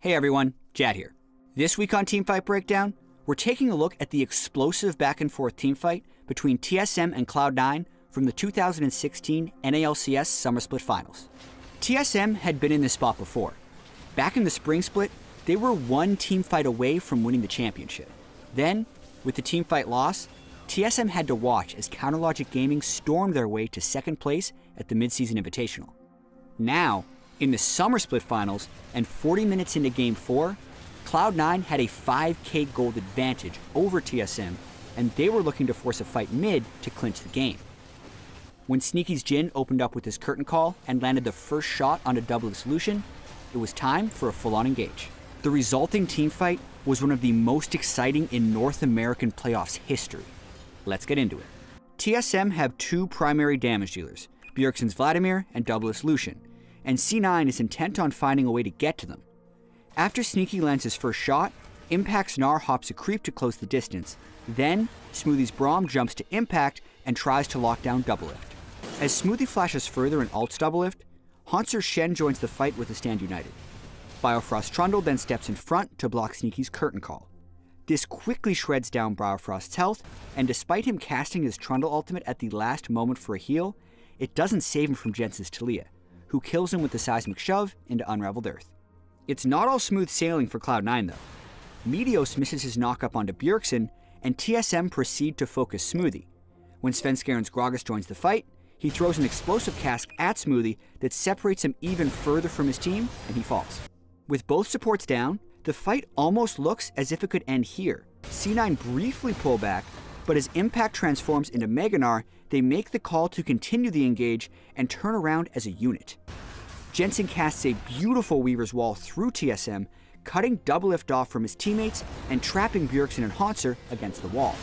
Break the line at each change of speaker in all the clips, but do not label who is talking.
Hey everyone, Jatt here. This week on Teamfight Breakdown, we're taking a look at the explosive back and forth teamfight between TSM and Cloud9 from the 2016 NALCS Summer Split Finals. TSM had been in this spot before. Back in the Spring Split, they were one teamfight away from winning the championship. Then, with the teamfight loss, TSM had to watch as Counterlogic Gaming stormed their way to second place at the Midseason Invitational. Now, in the Summer Split Finals, and 40 minutes into Game 4, Cloud9 had a 5k gold advantage over TSM, and they were looking to force a fight mid to clinch the game. When Sneaky's Jhin opened up with his curtain call and landed the first shot on a double solution, it was time for a full-on engage. The resulting teamfight was one of the most exciting in North American playoffs history. Let's get into it. TSM have two primary damage dealers, Bjergsen's Vladimir and Doubleless Lucian, and C9 is intent on finding a way to get to them. After Sneaky lands his first shot, Impact's Gnar hops a creep to close the distance. Then, Smoothie's Braum jumps to Impact and tries to lock down Doublelift. As Smoothie flashes further and ults Doublelift, Hauntzer Shen joins the fight with a Stand United. Biofrost Trundle then steps in front to block Sneaky's curtain call. This quickly shreds down Biofrost's health, and despite him casting his Trundle ultimate at the last moment for a heal, it doesn't save him from Jensen's Taliyah, who kills him with the Seismic Shove into Unraveled Earth. It's not all smooth sailing for Cloud9 though. Meteos misses his knock-up onto Bjergsen, and TSM proceed to focus Smoothie. When Svenskaren's Gragas joins the fight, he throws an explosive cast at Smoothie that separates him even further from his team, and he falls. With both supports down, the fight almost looks as if it could end here. C9 briefly pull back, but as Impact transforms into Mega Gnar, they make the call to continue the engage and turn around as a unit. Jensen casts a beautiful Weaver's Wall through TSM, cutting Doublelift off from his teammates and trapping Bjergsen and Hauntzer against the wall.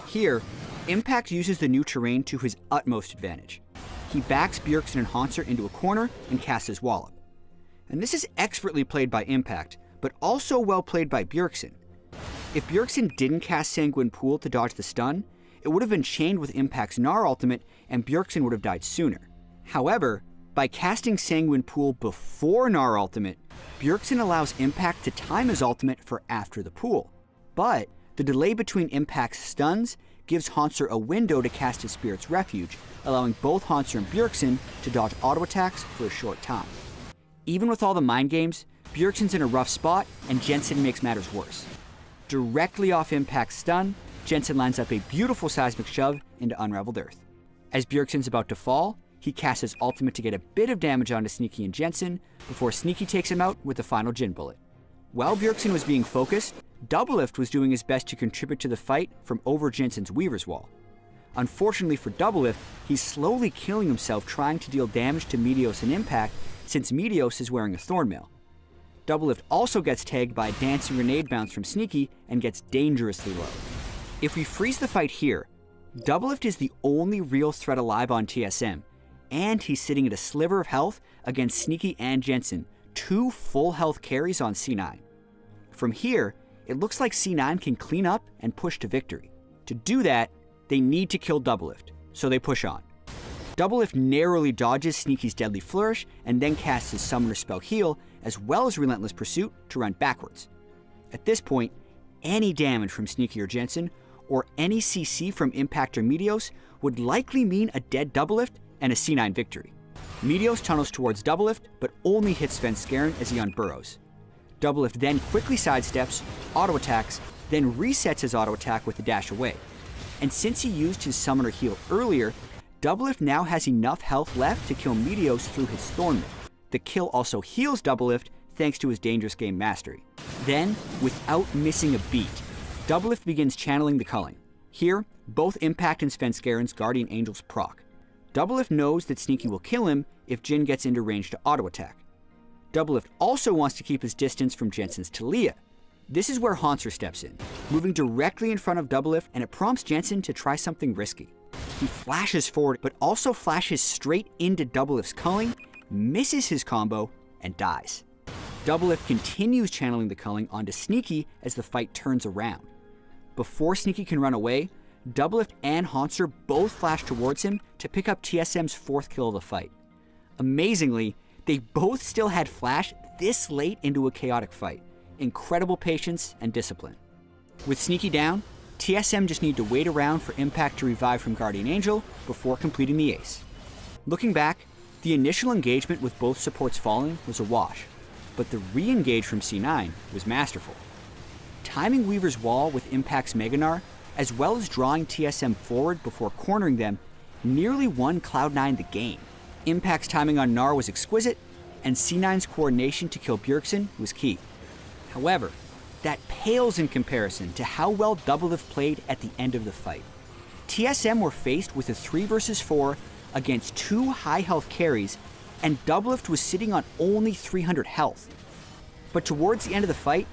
Here, Impact uses the new terrain to his utmost advantage. He backs Bjergsen and Hauntzer into a corner and casts his Wallop. And this is expertly played by Impact, but also well played by Bjergsen. If Bjergsen didn't cast Sanguine Pool to dodge the stun, it would have been chained with Impact's Gnar ultimate and Bjergsen would have died sooner. However, by casting Sanguine Pool before Gnar ultimate, Bjergsen allows Impact to time his ultimate for after the pool. But the delay between Impact's stuns gives Hauntzer a window to cast his Spirit's Refuge, allowing both Hauntzer and Bjergsen to dodge auto attacks for a short time. Even with all the mind games, Bjergsen's in a rough spot and Jensen makes matters worse. Directly off Impact's stun, Jensen lines up a beautiful Seismic Shove into Unraveled Earth. As Bjergsen's about to fall, he casts his ultimate to get a bit of damage onto Sneaky and Jensen before Sneaky takes him out with the final Jhin bullet. While Bjergsen was being focused, Doublelift was doing his best to contribute to the fight from over Jensen's Weaver's Wall. Unfortunately for Doublelift, he's slowly killing himself trying to deal damage to Meteos and Impact since Meteos is wearing a Thornmail. Doublelift also gets tagged by a dancing grenade bounce from Sneaky and gets dangerously low. If we freeze the fight here, Doublelift is the only real threat alive on TSM, and he's sitting at a sliver of health against Sneaky and Jensen, two full health carries on C9. From here, it looks like C9 can clean up and push to victory. To do that, they need to kill Doublelift, so they push on. Doublelift narrowly dodges Sneaky's Deadly Flourish and then casts his Summoner Spell Heal as well as Relentless Pursuit to run backwards. At this point, any damage from Sneaky or Jensen, or any CC from Impact or Meteos would likely mean a dead Doublelift and a C9 victory. Meteos tunnels towards Doublelift, but only hits Svenskaren as he unburrows. Doublelift then quickly sidesteps, auto attacks, then resets his auto attack with a dash away. And since he used his Summoner Heal earlier, Doublelift now has enough health left to kill Meteos through his Thornmail. The kill also heals Doublelift thanks to his Dangerous Game mastery. Then, without missing a beat, Doublelift begins channeling the culling. Here, both Impact and Svenskaren's Guardian Angels proc. Doublelift knows that Sneaky will kill him if Jhin gets into range to auto attack. Doublelift also wants to keep his distance from Jensen's Taliyah. This is where Hauntzer steps in, moving directly in front of Doublelift, and it prompts Jensen to try something risky. He flashes forward, but also flashes straight into Doublelift's culling, misses his combo, and dies. Doublelift continues channeling the culling onto Sneaky as the fight turns around. Before Sneaky can run away, Doublelift and Hauntzer both flash towards him to pick up TSM's fourth kill of the fight. Amazingly, they both still had flash this late into a chaotic fight. Incredible patience and discipline. With Sneaky down, TSM just need to wait around for Impact to revive from Guardian Angel before completing the ace. Looking back, the initial engagement with both supports falling was a wash, but the re-engage from C9 was masterful. Timing Weaver's wall with Impact's Meganar, as well as drawing TSM forward before cornering them, nearly won Cloud9 the game. Impact's timing on Gnar was exquisite, and C9's coordination to kill Bjergsen was key. However, that pales in comparison to how well Doublelift played at the end of the fight. TSM were faced with a 3 versus 4 against 2 high health carries, and Doublelift was sitting on only 300 health. But towards the end of the fight,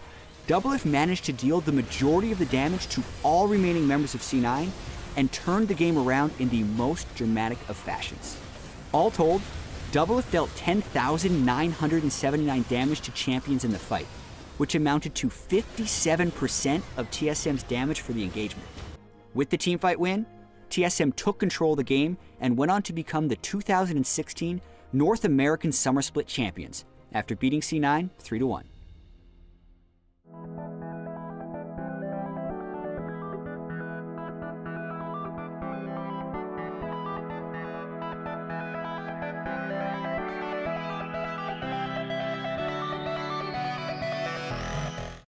Doublelift managed to deal the majority of the damage to all remaining members of C9 and turned the game around in the most dramatic of fashions. All told, Doublelift dealt 10,979 damage to champions in the fight, which amounted to 57% of TSM's damage for the engagement. With the teamfight win, TSM took control of the game and went on to become the 2016 North American Summer Split champions after beating C9 3-1.